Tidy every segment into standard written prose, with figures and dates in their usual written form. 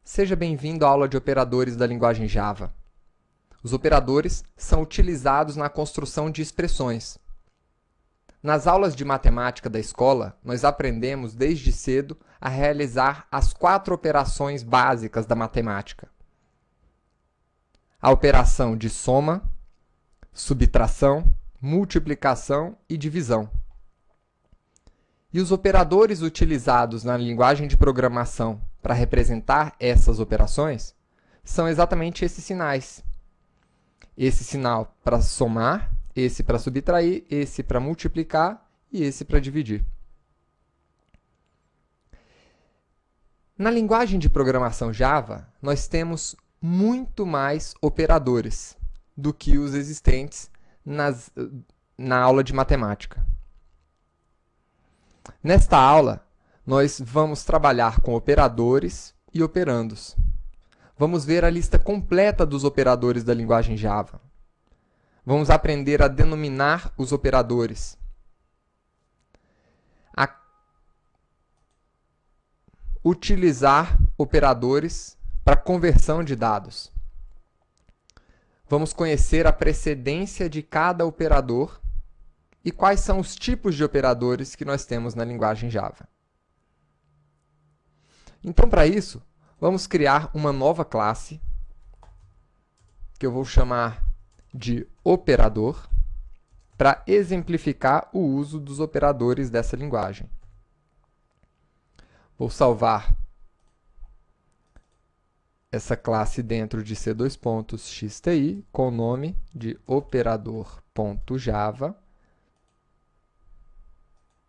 Seja bem-vindo à aula de operadores da linguagem Java. Os operadores são utilizados na construção de expressões. Nas aulas de matemática da escola, nós aprendemos desde cedo a realizar as 4 operações básicas da matemática: a operação de soma, subtração, multiplicação e divisão. E os operadores utilizados na linguagem de programação para representar essas operações são exatamente esses sinais. Esse sinal para somar, esse para subtrair, esse para multiplicar e esse para dividir. Na linguagem de programação Java, nós temos muito mais operadores do que os existentes na aula de matemática. Nesta aula, nós vamos trabalhar com operadores e operandos. Vamos ver a lista completa dos operadores da linguagem Java. Vamos aprender a denominar os operadores, a utilizar operadores para conversão de dados. Vamos conhecer a precedência de cada operador e quais são os tipos de operadores que nós temos na linguagem Java. Então, para isso, vamos criar uma nova classe, que eu vou chamar de operador, para exemplificar o uso dos operadores dessa linguagem. Vou salvar essa classe dentro de C2.xti com o nome de operador.java.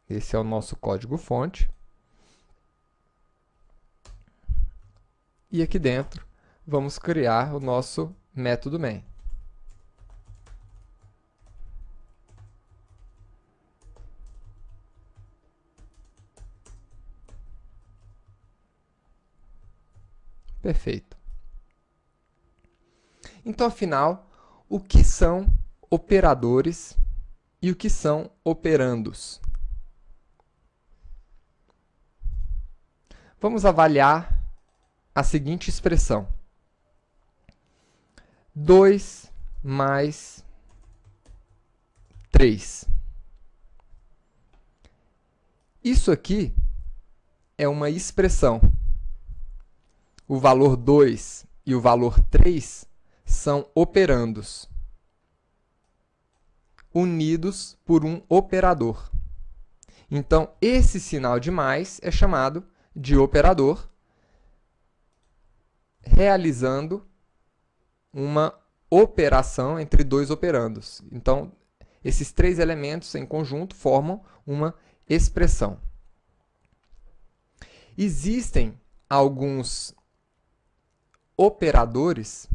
Esse é o nosso código-fonte. E aqui dentro, vamos criar o nosso método main. Perfeito. Então, afinal, o que são operadores e o que são operandos? Vamos avaliar a seguinte expressão: 2 mais 3. Isso aqui é uma expressão. O valor 2 e o valor 3 são operandos, unidos por um operador. Então, esse sinal de mais é chamado de operador, realizando uma operação entre dois operandos. Então, esses 3 elementos em conjunto formam uma expressão. Existem alguns operadores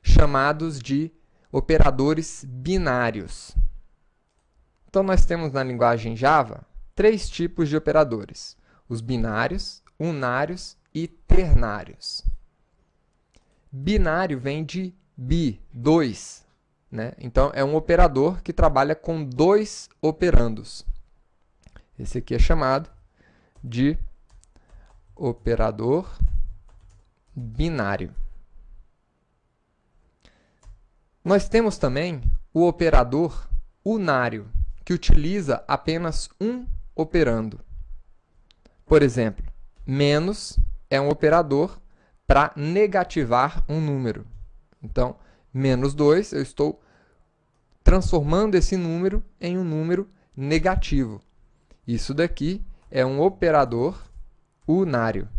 chamados de operadores binários. Então, nós temos na linguagem Java 3 tipos de operadores: os binários, unários e ternários. Binário vem de bi, 2, né? Então, é um operador que trabalha com 2 operandos. Esse aqui é chamado de operador binário. Nós temos também o operador unário, que utiliza apenas um operando. Por exemplo, menos é um operador para negativar um número. Então, menos 2, eu estou transformando esse número em um número negativo. Isso daqui é um operador unário,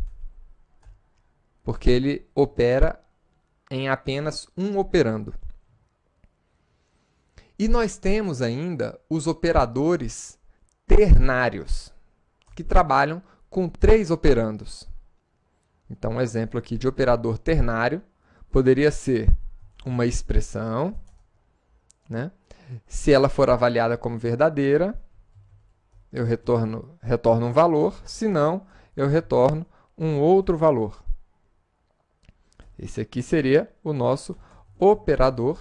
porque ele opera em apenas um operando. E nós temos ainda os operadores ternários, que trabalham com 3 operandos. Então, um exemplo aqui de operador ternário poderia ser uma expressão, né? Se ela for avaliada como verdadeira, eu retorno um valor, se não, eu retorno um outro valor. Esse aqui seria o nosso operador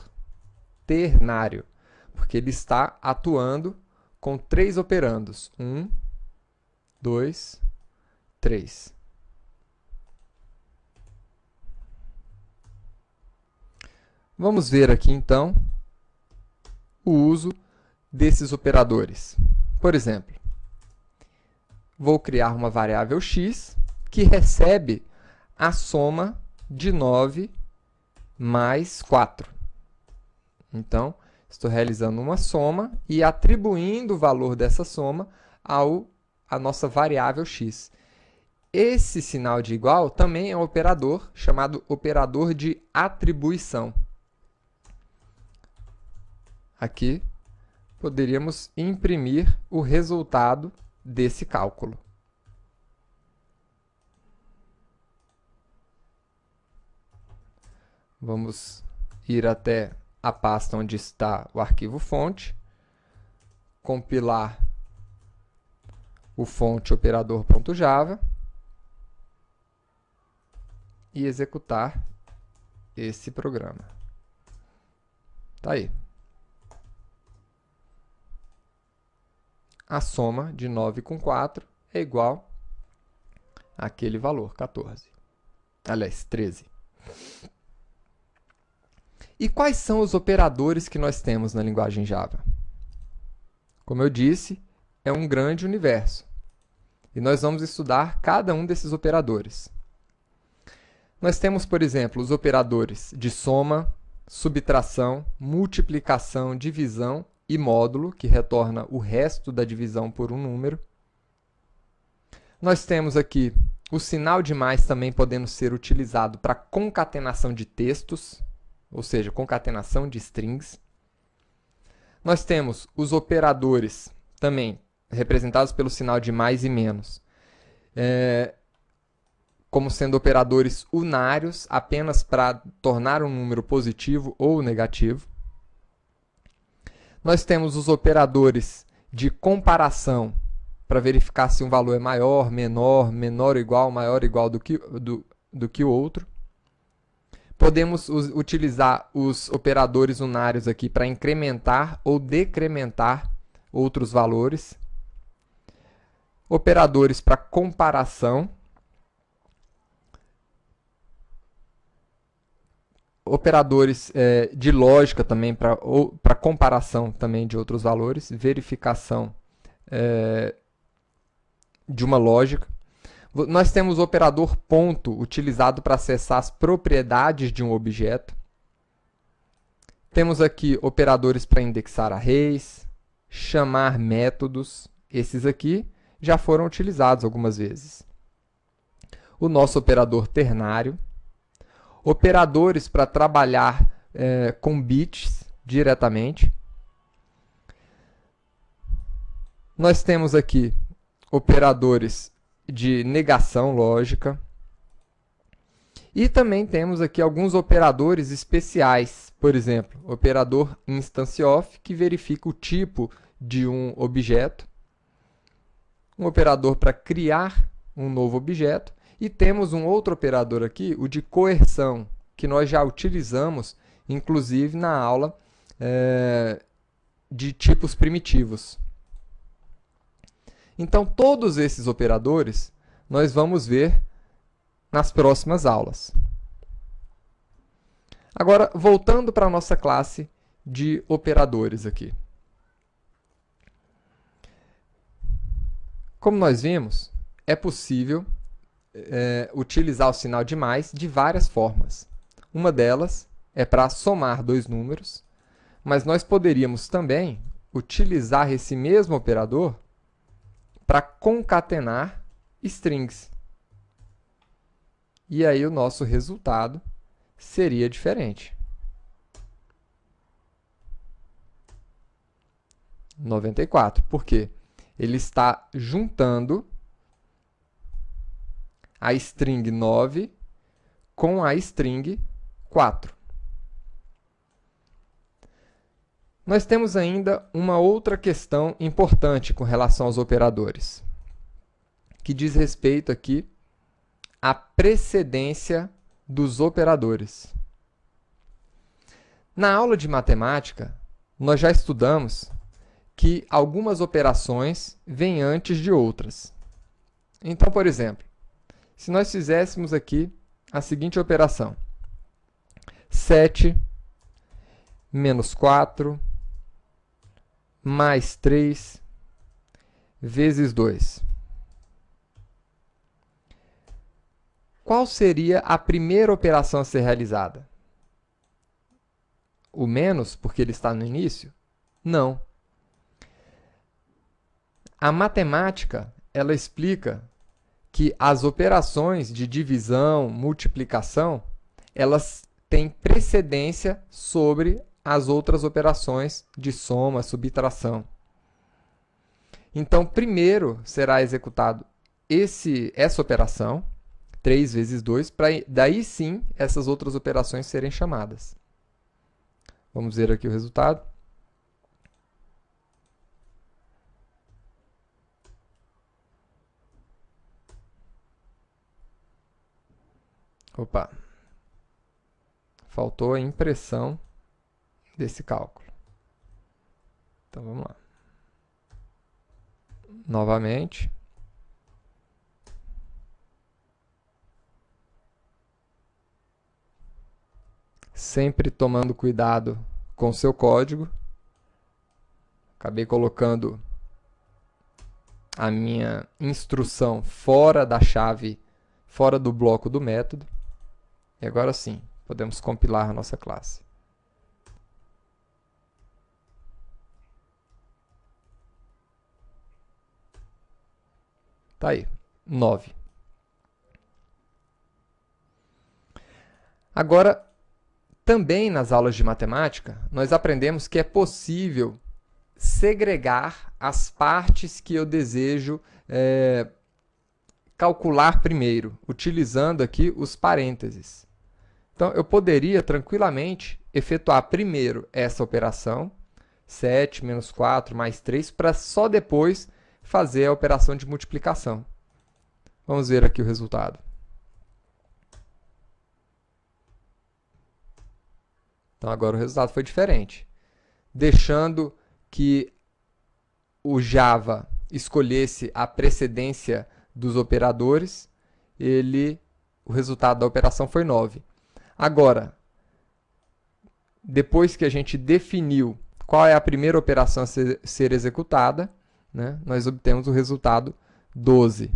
ternário, porque ele está atuando com 3 operandos: 1, 2, 3. Vamos ver aqui, então, o uso desses operadores. Por exemplo, vou criar uma variável x que recebe a soma de 9 mais 4. Então, estou realizando uma soma e atribuindo o valor dessa soma à nossa variável x. Esse sinal de igual também é um operador chamado operador de atribuição. Aqui, poderíamos imprimir o resultado desse cálculo. Vamos ir até a pasta onde está o arquivo fonte, compilar o fonte operador.java e executar esse programa. Tá aí. A soma de 9 com 4 é igual àquele valor, 14. Aliás, 13. E quais são os operadores que nós temos na linguagem Java? Como eu disse, é um grande universo. E nós vamos estudar cada um desses operadores. Nós temos, por exemplo, os operadores de soma, subtração, multiplicação, divisão e módulo, que retorna o resto da divisão por um número. Nós temos aqui o sinal de mais também podendo ser utilizado para concatenação de textos, ou seja, concatenação de strings. Nós temos os operadores também representados pelo sinal de mais e menos, como sendo operadores unários, apenas para tornar um número positivo ou negativo. Nós temos os operadores de comparação, para verificar se um valor é maior, menor, menor ou igual, maior ou igual do que o outro. Podemos utilizar os operadores unários aqui para incrementar ou decrementar outros valores. Operadores para comparação. Operadores de lógica também para comparação também de outros valores. Verificação de uma lógica. Nós temos o operador ponto, utilizado para acessar as propriedades de um objeto. Temos aqui operadores para indexar arrays, chamar métodos. Esses aqui já foram utilizados algumas vezes. O nosso operador ternário. Operadores para trabalhar com bits diretamente. Nós temos aqui operadores de negação lógica. E também temos aqui alguns operadores especiais. Por exemplo, operador instance_of, que verifica o tipo de um objeto. Um operador para criar um novo objeto. E temos um outro operador aqui, o de coerção, que nós já utilizamos, inclusive na aula de tipos primitivos. Então, todos esses operadores nós vamos ver nas próximas aulas. Agora, voltando para a nossa classe de operadores aqui. Como nós vimos, é possível utilizar o sinal de mais de várias formas. Uma delas é para somar dois números, mas nós poderíamos também utilizar esse mesmo operador para concatenar strings. E aí o nosso resultado seria diferente. 94. Por quê? Ele está juntando a string 9 com a string 4. Nós temos ainda uma outra questão importante com relação aos operadores, que diz respeito aqui à precedência dos operadores. Na aula de matemática, nós já estudamos que algumas operações vêm antes de outras. Então, por exemplo, se nós fizéssemos aqui a seguinte operação: 7 menos 4, mais 3, vezes 2. Qual seria a primeira operação a ser realizada? O menos, porque ele está no início? Não. A matemática, ela explica que as operações de divisão, multiplicação, elas têm precedência sobre as outras operações de soma, subtração. Então, primeiro será executado essa operação, 3 vezes 2, para daí sim essas outras operações serem chamadas. Vamos ver aqui o resultado. Opa! Faltou a impressão desse cálculo. Então, vamos lá. Novamente. Sempre tomando cuidado com o seu código. Acabei colocando a minha instrução fora da chave, fora do bloco do método. E agora sim, podemos compilar a nossa classe. Tá aí, 9. Agora, também nas aulas de matemática, nós aprendemos que é possível segregar as partes que eu desejo calcular primeiro, utilizando aqui os parênteses. Então, eu poderia tranquilamente efetuar primeiro essa operação, 7 menos 4 mais 3, para só depois fazer a operação de multiplicação. Vamos ver aqui o resultado. Então, agora o resultado foi diferente. Deixando que o Java escolhesse a precedência dos operadores, o resultado da operação foi 9. Agora, depois que a gente definiu qual é a primeira operação a ser executada, né, nós obtemos o resultado 12.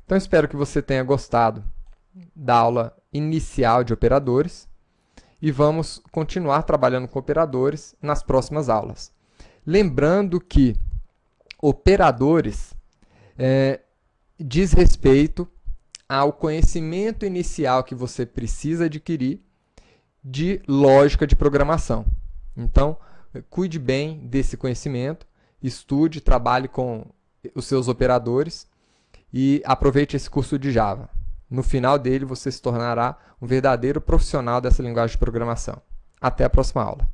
Então, espero que você tenha gostado da aula inicial de operadores e vamos continuar trabalhando com operadores nas próximas aulas. Lembrando que operadores diz respeito ao conhecimento inicial que você precisa adquirir de lógica de programação. Então, cuide bem desse conhecimento, estude, trabalhe com os seus operadores e aproveite esse curso de Java. No final dele, você se tornará um verdadeiro profissional dessa linguagem de programação. Até a próxima aula.